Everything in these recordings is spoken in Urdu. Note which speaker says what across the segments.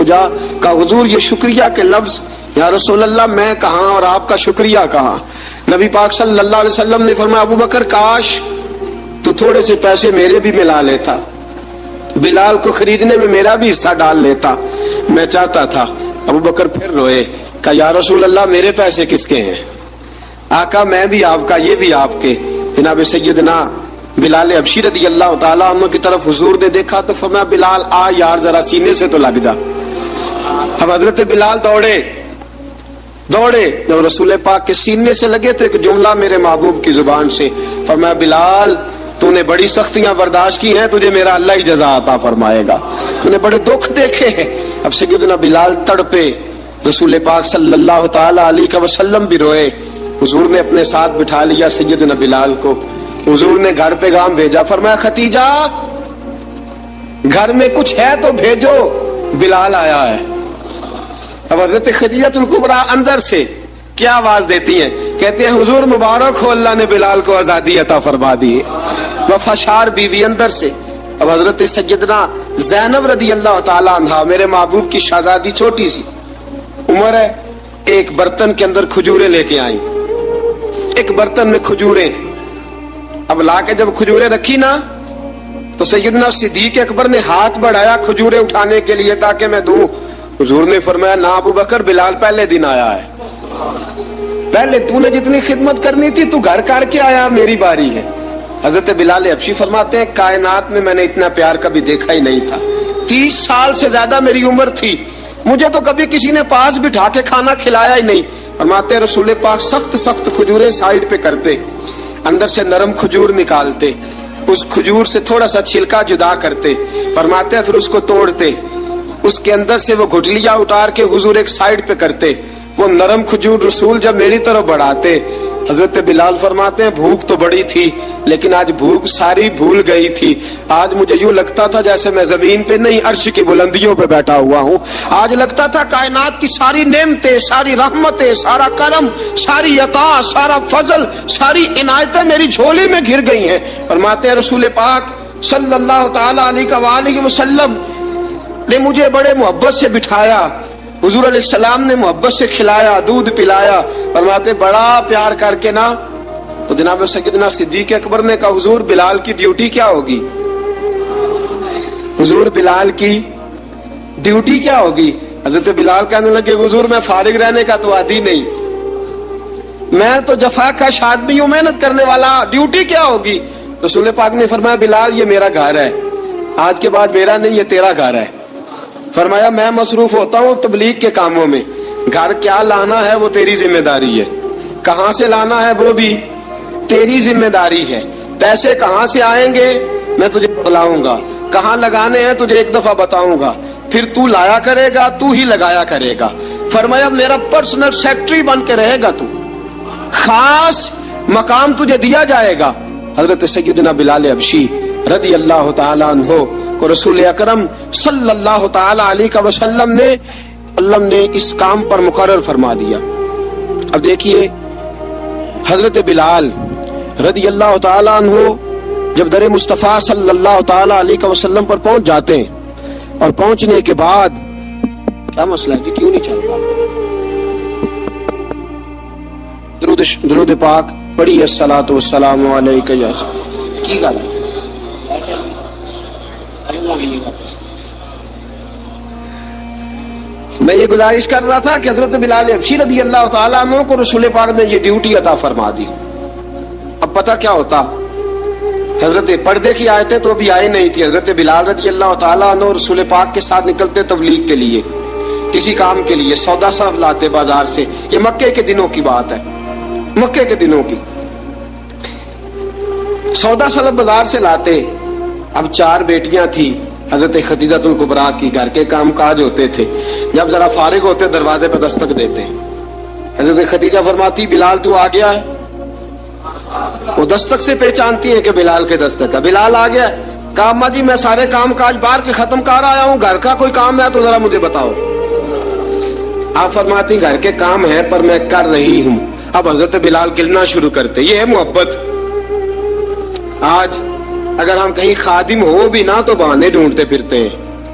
Speaker 1: کو جا کہا حضور یہ شکریہ کے لفظ، یا رسول اللہ میں کہاں اور آپ کا شکریہ کہاں؟ نبی پاک صلی اللہ علیہ وسلم نے فرمایا ابو بکر کاش تو تھوڑے سے پیسے میرے بھی ملا لیتا، بلال کو خریدنے میں میرا بھی حصہ ڈال لیتا، میں چاہتا تھا۔ ابو بکر پھر روئے، کہا یا رسول اللہ میرے پیسے کس کے ہیں؟ آقا میں بھی آپ کا، یہ بھی آپ کے۔ جناب سیدنا بلال حبشی رضی اللہ تعالیٰ عنہ کی طرف حضور نے دیکھا تو فرمایا بلال آ یار ذرا سینے سے تو لگ جا۔ اب حضرت بلال دوڑے، جب رسول پاک کے سینے سے لگے تو ایک جملہ میرے محبوب کی زبان سے فرمایا بلال تو نے بڑی سختیاں برداشت کی ہیں، تجھے میرا اللہ ہی جزا عطا فرمائے گا، تو نے بڑے دکھ دیکھے ہیں۔ اب سیدنا بلال تڑپے، رسول پاک صلی اللہ تعالی علیہ وسلم بھی روئے۔ حضور نے اپنے ساتھ بٹھا لیا سیدنا بلال کو، حضور نے گھر پیغام بھیجا، فرمایا ختیجہ گھر میں کچھ ہے تو بھیجو، بلال آیا ہے۔ اب حضرت خدیجہ الکبریٰ اندر سے کیا آواز دیتی ہیں؟ کہتے ہیں حضور مبارک ہو، اللہ نے بلال کو آزادی عطا فرما دی۔ وفاشار بیوی اندر سے۔ اب حضرت سیدنا زینب رضی اللہ تعالی عنہا میرے محبوب کی شہزادی، چھوٹی سی عمر ہے، ایک برتن کے اندر کھجوریں لے کے آئیں، ایک برتن میں کھجوریں۔ اب لا کے جب کھجوریں رکھی نا تو سیدنا صدیق اکبر نے ہاتھ بڑھایا کھجوریں اٹھانے کے لیے تاکہ میں دوں۔ حضور نے فرمایا نہ ابو بکر، بلال پہلے دن آیا ہے، پہلے تو نے جتنی خدمت کرنی تھی تو گھر کر کے آیا، میری باری ہے۔ حضرت بلال حبشی فرماتے ہیں کائنات میں میں نے اتنا پیار کبھی دیکھا ہی نہیں تھا، 30 سال سے زیادہ میری عمر تھی، مجھے تو کبھی کسی نے پاس بٹھا کے کھانا کھلایا ہی نہیں۔ فرماتے رسول پاک سخت کھجوریں سائیڈ پہ کرتے، اندر سے نرم کھجور نکالتے، اس کھجور سے تھوڑا سا چھلکا جدا کرتے، فرماتے ہیں پھر اس کو توڑتے، اس کے اندر سے وہ گھٹلیاں اتار کے حضور ایک سائیڈ پہ کرتے، وہ نرم کھجور رسول جب میری طرف بڑھاتے، حضرت بلال فرماتے ہیں بھوک تو بڑی تھی لیکن آج بھوک ساری بھول گئی تھی، آج مجھے یوں لگتا تھا جیسے میں زمین پہ نہیں عرش کی بلندیوں پہ بیٹھا ہوا ہوں، آج لگتا تھا کائنات کی ساری نعمتیں، ساری رحمتیں، سارا کرم، ساری عطا، سارا فضل، ساری عنایتیں میری جھولی میں گر گئی ہیں۔ فرماتے ہیں رسول پاک صلی اللہ تعالی علیہ وآلہ وسلم نے مجھے بڑے محبت سے بٹھایا، حضور علیہ السلام نے محبت سے کھلایا، دودھ پلایا، فرماتے بڑا پیار کر کے نا تو جناب سیدنا صدیق اکبر نے کہا حضور بلال کی ڈیوٹی کیا ہوگی؟ حضور بلال کی ڈیوٹی کیا ہوگی؟ حضرت بلال کہنے لگے حضور میں فارغ رہنے کا تو عادی نہیں، میں تو جفا کش آدمی ہوں، محنت کرنے والا، ڈیوٹی کیا ہوگی؟ رسول پاک نے فرمایا بلال یہ میرا گھر ہے، آج کے بعد میرا نہیں یہ تیرا گھر ہے۔ فرمایا میں مصروف ہوتا ہوں تبلیغ کے کاموں میں، گھر کیا لانا ہے وہ تیری ذمہ داری ہے، کہاں سے لانا ہے وہ بھی تیری ذمہ داری ہے، پیسے کہاں سے آئیں گے میں تجھے بتلاؤں گا، کہاں لگانے ہیں تجھے ایک دفعہ بتاؤں گا، پھر تو لایا کرے گا، تو ہی لگایا کرے گا۔ فرمایا میرا پرسنل سیکٹری بن کے رہے گا، تو خاص مقام تجھے دیا جائے گا۔ حضرت سیدنا بلال حبشی رضی اللہ تعالی عنہ کو رسول اکرم صلی اللہ تعالی علیہ وسلم نے اس کام پر مقرر فرما دیا۔ اب دیکھیے حضرت بلال رضی اللہ تعالی عنہ جب در مصطفیٰ صلی اللہ تعالی علیہ وسلم پر پہنچ جاتے ہیں اور پہنچنے کے بعد کیا مسئلہ ہے جی، کیوں نہیں چل رہا؟ درود پاک پڑھی الصلاۃ والسلام علیک یا کی گل ہے؟ میں یہ گزارش کر رہا تھا کہ حضرت بلال حبشی رضی اللہ تعالیٰ عنہ کو رسول پاک نے یہ ڈیوٹی عطا فرما دی۔ اب پتہ کیا ہوتا، حضرت پردے کی آیتیں تو ابھی آئی نہیں تھی، حضرت بلال رضی اللہ تعالیٰ عنہ رسول پاک کے ساتھ نکلتے تبلیغ کے لیے، کسی کام کے لیے، سودا صرف لاتے بازار سے، یہ مکے کے دنوں کی بات ہے، مکے کے دنوں کی سودا صرف بازار سے لاتے۔ اب 4 بیٹیاں تھی حضرت خدیجہ الکبریٰ کی، گھر کے کام کاج ہوتے تھے، جب ذرا فارغ ہوتے دروازے پہ دستک دیتے، حضرت خدیجہ فرماتی بلال تو آ گیا ہے، وہ دستک سے پہچانتی ہے کہ بلال کے دستک ہے، بلال آ گیا ہے، کہا اماں جی میں سارے کام کاج باہر کے ختم کر آیا ہوں، گھر کا کوئی کام ہے تو ذرا مجھے بتاؤ۔ آپ فرماتی گھر کے کام ہے پر میں کر رہی ہوں۔ اب حضرت بلال گلنا شروع کرتے، یہ ہے محبت۔ آج اگر ہم کہیں خادم ہو بھی نہ تو بہانے ڈھونڈتے پھرتے ہیں،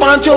Speaker 1: 5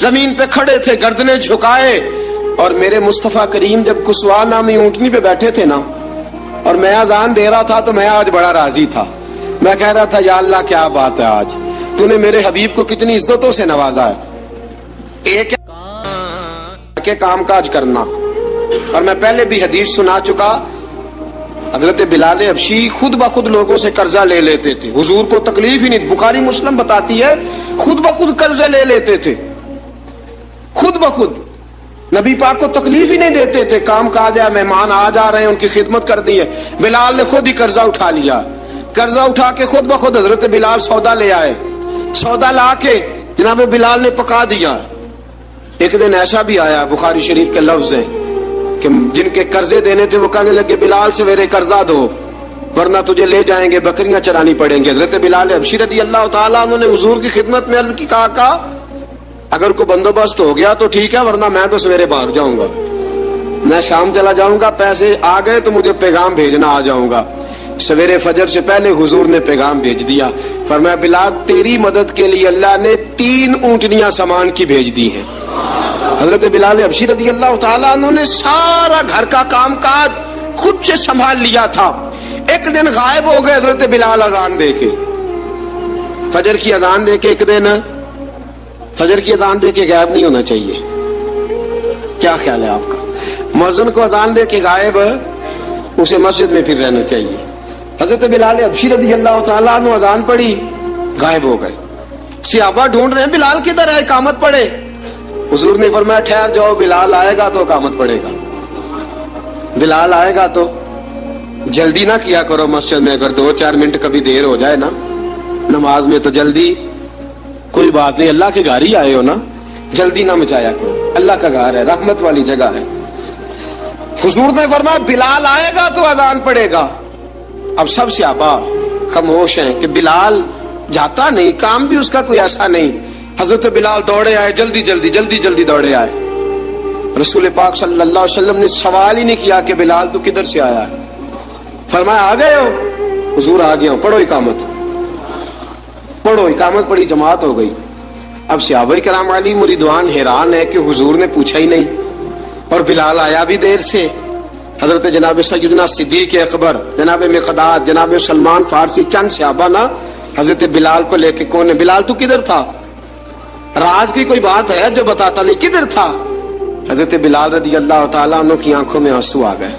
Speaker 1: زمین پہ کھڑے تھے گردنیں جھکائے، اور میرے مصطفیٰ کریم جب کسوا نامی اونٹنی پہ بیٹھے تھے نا اور میں اذان دے رہا تھا تو میں آج بڑا راضی تھا. میں کہہ رہا تھا یا اللہ کیا بات ہے، آج تو نے میرے حبیب کو کتنی عزتوں سے نوازا ہے. ایک کے کام کاج کرنا. اور میں پہلے بھی حدیث سنا چکا، حضرت بلال حبشی خود بخود لوگوں سے قرضہ لے لیتے تھے، حضور کو تکلیف ہی نہیں. بخاری مسلم بتاتی ہے خود بخود قرضے لے لیتے تھے، خود بخود نبی پاک کو تکلیف ہی نہیں دیتے تھے. کام کاج ہے، مہمان آ جا رہے ہیں، ان کی خدمت کر دی ہے. بلال نے خود ہی قرضہ اٹھا لیا، قرضہ اٹھا کے خود بخود حضرت بلال سودا لے آئے. سودا لا کے جناب بلال نے پکا دیا. ایک دن ایسا بھی آیا، بخاری شریف کے لفظ ہیں کہ جن کے قرضے دینے تھے وہ کہنے لگے بلال سویرے قرضہ دو ورنہ تجھے لے جائیں گے، بکریاں چرانی پڑیں گے. حضرت بلال حبشی رضی اللہ تعالیٰ عنہ نے حضور کی خدمت میں عرض کی، کہا اگر کوئی بندوبست ہو گیا تو ٹھیک ہے، ورنہ میں تو سویرے بھاگ جاؤں گا، میں شام چلا جاؤں گا، پیسے آ گئے تو مجھے پیغام بھیجنا، آ جاؤں گا. سویرے فجر سے پہلے حضور نے پیغام بھیج دیا. فرمایا بلال تیری مدد کے لیے اللہ نے 3 اونٹنیاں سامان کی بھیج دی ہیں. حضرت بلال حبشی رضی اللہ تعالیٰ عنہ نے سارا گھر کا کام کاج خود سے سنبھال لیا تھا. ایک دن غائب ہو گئے حضرت بلال اذان دے کے، فجر کی اذان دے کے. ایک دن فجر کی اذان دے کے غائب نہیں ہونا چاہیے، کیا خیال ہے آپ کا؟ مؤذن کو اذان دے کے غائب اسے مسجد میں پھر رہنا چاہیے. حضرت بلال حبشی رضی اللہ تعالیٰ عنہ اذان پڑھی، غائب ہو گئے. صحابہ ڈھونڈ رہے ہیں بلال کدھر ہے، اقامت پڑھے. حضور نے فرمایا ٹھہر جاؤ، بلال آئے گا تو اقامت پڑھے گا. بلال آئے گا تو جلدی نہ کیا کرو مسجد میں، اگر 2-4 منٹ کبھی دیر ہو جائے نا نماز میں تو جلدی کوئی بات نہیں، اللہ کے گھر ہی آئے ہو نا، جلدی نہ مچایا کرو، اللہ کا گھر ہے، رحمت والی جگہ ہے. حضور نے فرمایا بلال آئے گا تو اذان پڑھے گا. اب سب صحابہ خاموش ہیں کہ بلال جاتا نہیں، کام بھی اس کا کوئی ایسا نہیں. حضرت بلال دوڑے آئے، جلدی جلدی دوڑے آئے. رسول پاک صلی اللہ علیہ وسلم نے سوال ہی نہیں کیا کہ بلال تو کدھر سے آیا ہے، فرمایا آ گئے ہو؟ حضور آ گیا ہوں. پڑھو اقامت، پڑھو اقامت. پڑھی، جماعت ہو گئی. اب صحابہ کرام علی مریدوان حیران ہے کہ حضور نے پوچھا ہی نہیں اور بلال آیا بھی دیر سے. حضرت جناب سیدنا صدیق اکبر، جناب مقداد، جناب سلمان فارسی، چند صحابہ نا حضرت بلال کو لے کے، کون ہے بلال تو کدھر تھا؟ راز کی کوئی بات ہے جو بتاتا نہیں، کدھر تھا؟ حضرت بلال رضی اللہ تعالیٰ عنہ کی آنکھوں میں آنسو آ گئے،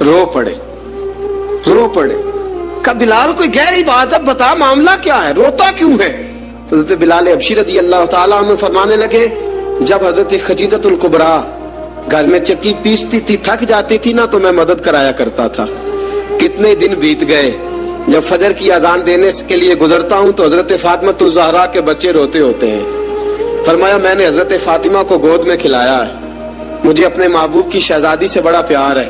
Speaker 1: رو پڑے. کہ بلال کوئی گہری بات ہے، بتا معاملہ کیا ہے، روتا کیوں ہے؟ حضرت بلال حبشی رضی اللہ تعالیٰ عنہ فرمانے لگے جب حضرت خدیجہ الکبریٰ گھر میں چکی پیستی تھی، تھک جاتی تھی نا تو میں مدد کرایا کرتا تھا. کتنے دن بیت گئے، جب فجر کی اذان دینے کے لیے گزرتا ہوں تو حضرت فاطمہ الزہرا کے بچے روتے ہوتے ہیں. فرمایا میں نے حضرت فاطمہ کو گود میں کھلایا ہے، مجھے اپنے محبوب کی شہزادی سے بڑا پیار ہے.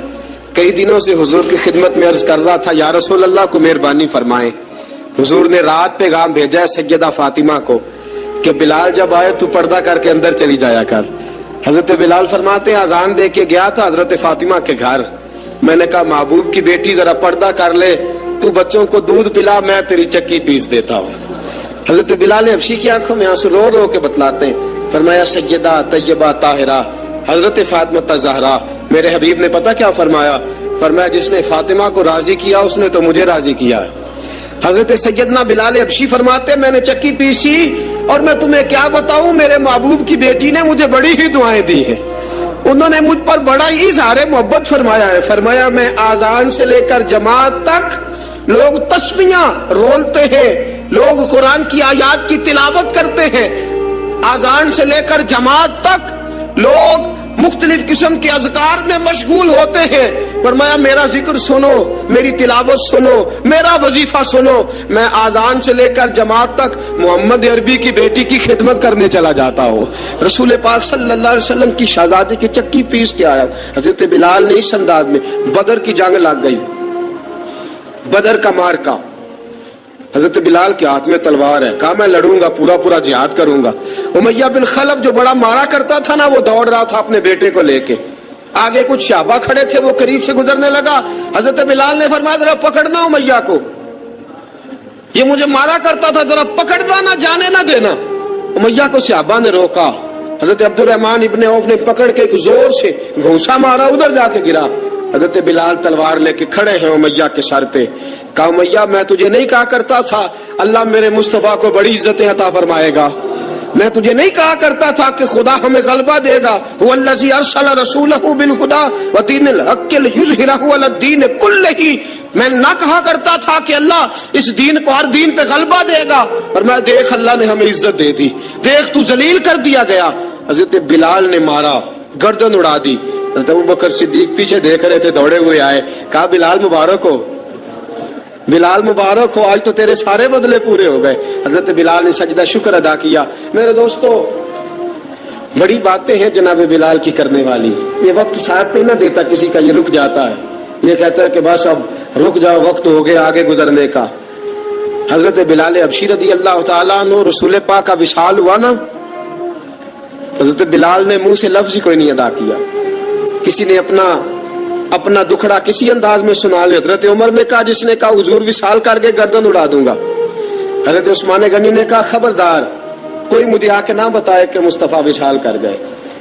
Speaker 1: کئی دنوں سے حضور کی خدمت میں عرض کر رہا تھا یا رسول اللہ کو مہربانی فرمائیں. حضور نے رات پیغام بھیجا ہے سیدہ فاطمہ کو کہ بلال جب آئے تو پردہ کر کے اندر چلی جایا کر. حضرت بلال فرماتے ہیں اذان دے کے گیا تھا حضرت فاطمہ کے گھر، میں نے کہا محبوب کی بیٹی ذرا پردہ کر لے، تو بچوں کو دودھ پلا، میں تیری چکی پیس دیتا ہوں. حضرت بلال حبشی کی آنکھوں میں آنسو رو رو کے بتلاتے ہیں. فرمایا سیدہ طیبہ طاہرہ حضرت فاطمہ الزہرا، میرے حبیب نے پتہ کیا فرمایا؟ فرمایا جس نے فاطمہ کو راضی کیا اس نے تو مجھے راضی کیا ہے. حضرت سیدنا بلال حبشی فرماتے میں نے چکی پیسی اور میں تمہیں کیا بتاؤں، میرے محبوب کی بیٹی نے مجھے بڑی ہی دعائیں دی ہیں، انہوں نے مجھ پر بڑا ہی اظہار محبت فرمایا ہے. فرمایا میں آذان سے لے کر جماعت تک لوگ تسبیحاں رولتے ہیں، لوگ قرآن کی آیات کی تلاوت کرتے ہیں، آذان سے لے کر جماعت تک لوگ مختلف قسم کے اذکار میں مشغول ہوتے ہیں. فرمایا میرا ذکر سنو، میری تلاوت سنو، میرا وظیفہ سنو. میں آذان سے لے کر جماعت تک محمد عربی کی بیٹی کی خدمت کرنے چلا جاتا ہوں. رسول پاک صلی اللہ علیہ وسلم کی شہزادی کی چکی پیس کے آیا. حضرت بلال نے اس انداز میں، بدر کی جنگ لگ گئی، بدر کا مارکا، حضرت بلال کے ہاتھ میں تلوار ہے، کہا میں لڑوں گا، پورا جہاد کروں گا. امیہ بن خلف جو بڑا مارا کرتا تھا نا وہ دوڑ رہا تھا اپنے بیٹے کو لے کے، آگے کچھ صحابہ کھڑے تھے، وہ قریب سے گزرنے لگا. حضرت بلال نے فرمایا ذرا پکڑنا امیہ کو، یہ مجھے مارا کرتا تھا، ذرا پکڑنا، نہ جانے نہ دینا. امیہ کو صحابہ نے روکا، حضرت عبدالرحمان ابن عوف نے پکڑ کے ایک زور سے گھونسا مارا, ادھر جا کے گرا. حضرت بلال تلوار لے کے کھڑے ہیں امیہ کے سر پہ. کہا امیہ میں تجھے نہیں کہا کرتا تھا اللہ میرے مصطفیٰ کو بڑی عزتیں عطا فرمائے گا؟ میں تجھے نہیں کہا کرتا تھا کہ خدا ہمیں غلبہ دے گا؟ هو الذی ارسل رسولہ بالہدی ودین الحق لیظہرہ علی الدین کلہ. میں نہ کہا کرتا تھا کہ اللہ اس دین کو ہر دین پہ غلبہ دے گا, اور میں دیکھ اللہ نے ہمیں عزت دے دی, دیکھ تو ذلیل کر دیا گیا. حضرت بلال نے مارا, گردن اڑا دی. حضرت ابوبکر صدیق پیچھے دیکھ رہے تھے, دوڑے ہوئے آئے, کہا بلال مبارک ہو, بلال مبارک ہو, آج تو تیرے سارے بدلے پورے ہو گئے. حضرت بلال نے سجدہ شکر ادا کیا. میرے دوستو, بڑی باتیں ہیں جناب بلال کی کرنے والی. یہ وقت ساتھ نہیں نہ دیتا کسی کا, یہ رک جاتا ہے, یہ کہتا ہے کہ بس اب رک جاؤ, وقت ہو گیا آگے گزرنے کا. حضرت بلال حبشی رضی اللہ تعالیٰ عنہ, رسول پاک کا وصال ہوا نا, حضرت بلال نے منہ سے لفظ ہی کوئی نہیں ادا کیا. کسی نے اپنا دکھڑا کسی انداز میں سنا لے. حضرت عمر نے کہا, جس نے کہا حضور وصال کر کے گردن اڑا دوں گا. حضرت عثمان غنی نے کہا خبردار کوئی مجھے آ کے نہ بتائے کہ مصطفیٰ وصال کر گئے.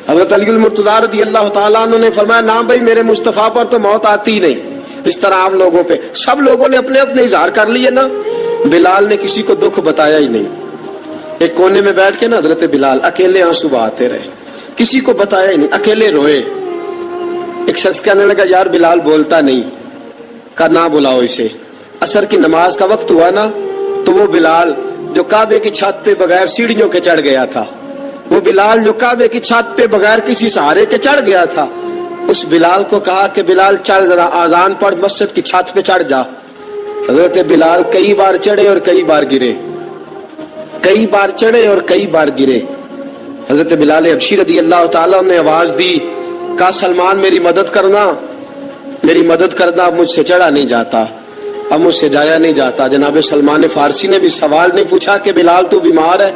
Speaker 1: حضرت علی المرتضیٰ رضی اللہ تعالیٰ عنہ نے فرمایا نہ بھائی, میرے مصطفیٰ پر تو موت آتی ہی نہیں جس طرح عام لوگوں پہ. سب لوگوں نے اپنے اپنے اظہار کر لیے نا, بلال نے کسی کو دکھ بتایا ہی نہیں. ایک کونے میں بیٹھ کے نا حضرت بلال اکیلے آنسو بہاتے رہے, کسی کو بتایا ہی نہیں, اکیلے روئے. ایک شخص کہنے لگا یار بلال بولتا نہیں. کہا نہ بلاؤ اسے. عصر کی نماز کا وقت ہوا نا, تو وہ بلال جو کعبے کی چھت پہ بغیر سیڑھیوں کے چڑھ گیا تھا, وہ بلال جو کعبے کی چھت پہ بغیر کسی سہارے کے چڑھ گیا تھا, اس بلال کو کہا کہ بلال چڑھ ذرا, آذان پڑھ, مسجد کی چھت پہ چڑھ جا. حضرت بلال کئی بار چڑھے اور کئی بار گرے, کئی بار چڑھے اور کئی بار گرے. حضرت بلال حبشی رضی اللہ تعالیٰ نے آواز دی, کہا سلمان میری مدد کرنا, میری مدد کرنا, اب مجھ سے چڑھا نہیں جاتا, اب مجھ سے جایا نہیں جاتا. جناب سلمان فارسی نے بھی سوال نہیں پوچھا کہ بلال تو بیمار ہے,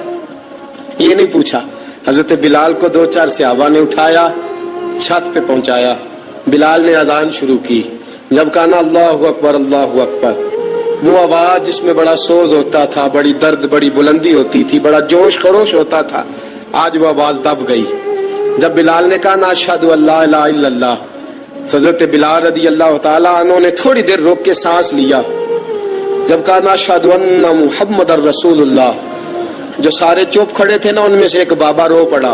Speaker 1: یہ نہیں پوچھا. حضرت بلال کو 2-4 صحابہ نے اٹھایا, چھت پہ پہنچایا. بلال نے اذان شروع کی. جب کہا نا اللہ اکبر اللہ اکبر, وہ آواز جس میں بڑا سوز ہوتا تھا, بڑی درد, بڑی بلندی ہوتی تھی, بڑا جوش خروش ہوتا تھا, آج وہ آواز دب گئی. جب بلال نے کہا نا اشہد ان لا الہ الا اللہ, حضرت بلال رضی اللہ تعالیٰ عنہ نے تھوڑی دیر روک کے سانس لیا. جب کہا نا اشہد ان محمد الرسول اللہ, جو سارے چپ کھڑے تھے نا ان میں سے ایک بابا رو پڑا,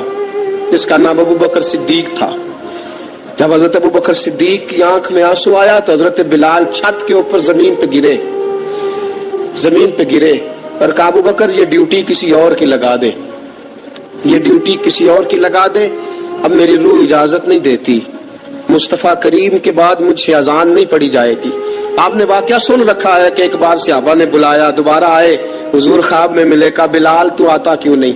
Speaker 1: جس کا نام ابو بکر صدیق تھا. جب حضرت ابو بکر صدیق کی آنکھ میں آنسو آیا تو حضرت بلال چھت کے اوپر زمین پہ گرے, زمین پہ گرے, اور کہا ابو بکر یہ ڈیوٹی کسی اور کی لگا دے, یہ ڈیوٹی کسی اور کی لگا دے, اب میری روح اجازت نہیں دیتی, مصطفیٰ کریم کے بعد مجھ سے اذان نہیں پڑی جائے گی. آپ نے واقعہ سن رکھا ہے کہ ایک بار صحابہ نے بلایا, دوبارہ آئے, حضور خواب میں ملے, کہا بلال تو آتا کیوں نہیں؟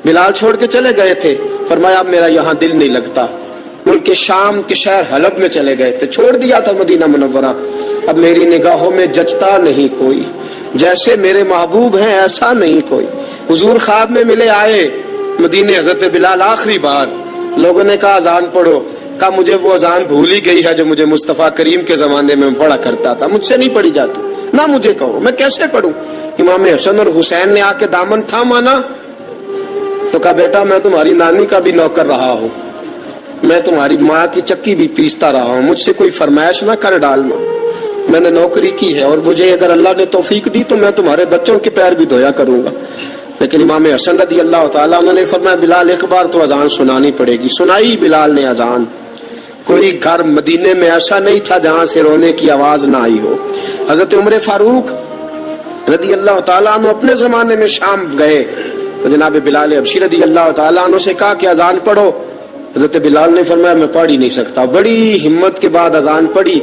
Speaker 1: بلال چھوڑ کے چلے گئے تھے. فرمایا اب میرا یہاں دل نہیں لگتا. ملک شام کے شہر حلب میں چلے گئے تھے, چھوڑ دیا تھا مدینہ منورہ. اب میری نگاہوں میں جچتا نہیں کوئی, جیسے میرے محبوب ہیں ایسا نہیں کوئی. حضور خواب میں ملے, آئے مدینے. حضرت بلال آخری بار, لوگوں نے کہا اذان پڑھو. کہا مجھے وہ اذان بھول ہی گئی ہے جو مجھے مصطفیٰ کریم کے زمانے میں پڑھا کرتا تھا, مجھ سے نہیں پڑھی جاتی. نہ مجھے کہو, میں کیسے پڑھوں؟ امام حسن اور حسین نے آ کے دامن تھاما نا, تو کہا بیٹا میں تمہاری نانی کا بھی نوکر رہا ہوں, میں تمہاری ماں کی چکی بھی پیستا رہا ہوں, مجھ سے کوئی فرمائش نہ کر ڈالنا, میں نے نوکری کی ہے, اور مجھے اگر اللہ نے توفیق دی تو میں تمہارے بچوں کے پیر بھی دھویا کروں گا. لیکن امام حسن رضی اللہ تعالیٰ عنہ نے فرمایا بلال ایک بار تو اذان سنانی پڑے گی. سنائی بلال نے اذان. کوئی گھر مدینے میں ایسا نہیں تھا جہاں سے رونے کی آواز نہ آئی ہو. حضرت عمر فاروق رضی اللہ تعالیٰ عنہ اپنے زمانے میں شام گئے تو جناب بلال حبشی رضی اللہ تعالیٰ عنہ سے کہا کہ اذان پڑھو. حضرت بلال نے فرمایا میں پڑھ ہی نہیں سکتا. بڑی ہمت کے بعد اذان پڑھی,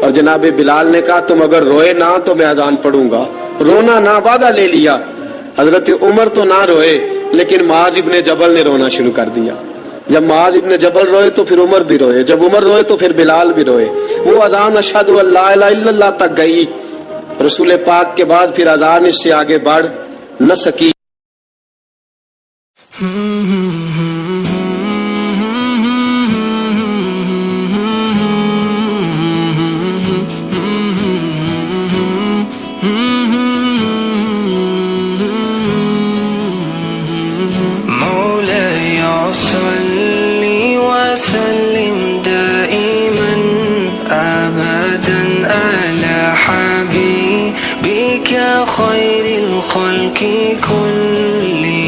Speaker 1: اور جناب بلال نے کہا تم اگر روئے نہ تو میں اذان پڑھوں گا. رونا نہ, وعدہ لے لیا. حضرت عمر تو نہ روئے, لیکن معاذ ابن جبل نے رونا شروع کر دیا. جب معاذ ابن جبل روئے تو پھر عمر بھی روئے, جب عمر روئے تو پھر بلال بھی روئے. وہ اذان اشہد ان لا الہ الا اللہ تک گئی. رسول پاک کے بعد پھر اذان اس سے آگے بڑھ نہ سکی.
Speaker 2: مولاي خير الخلق كلهم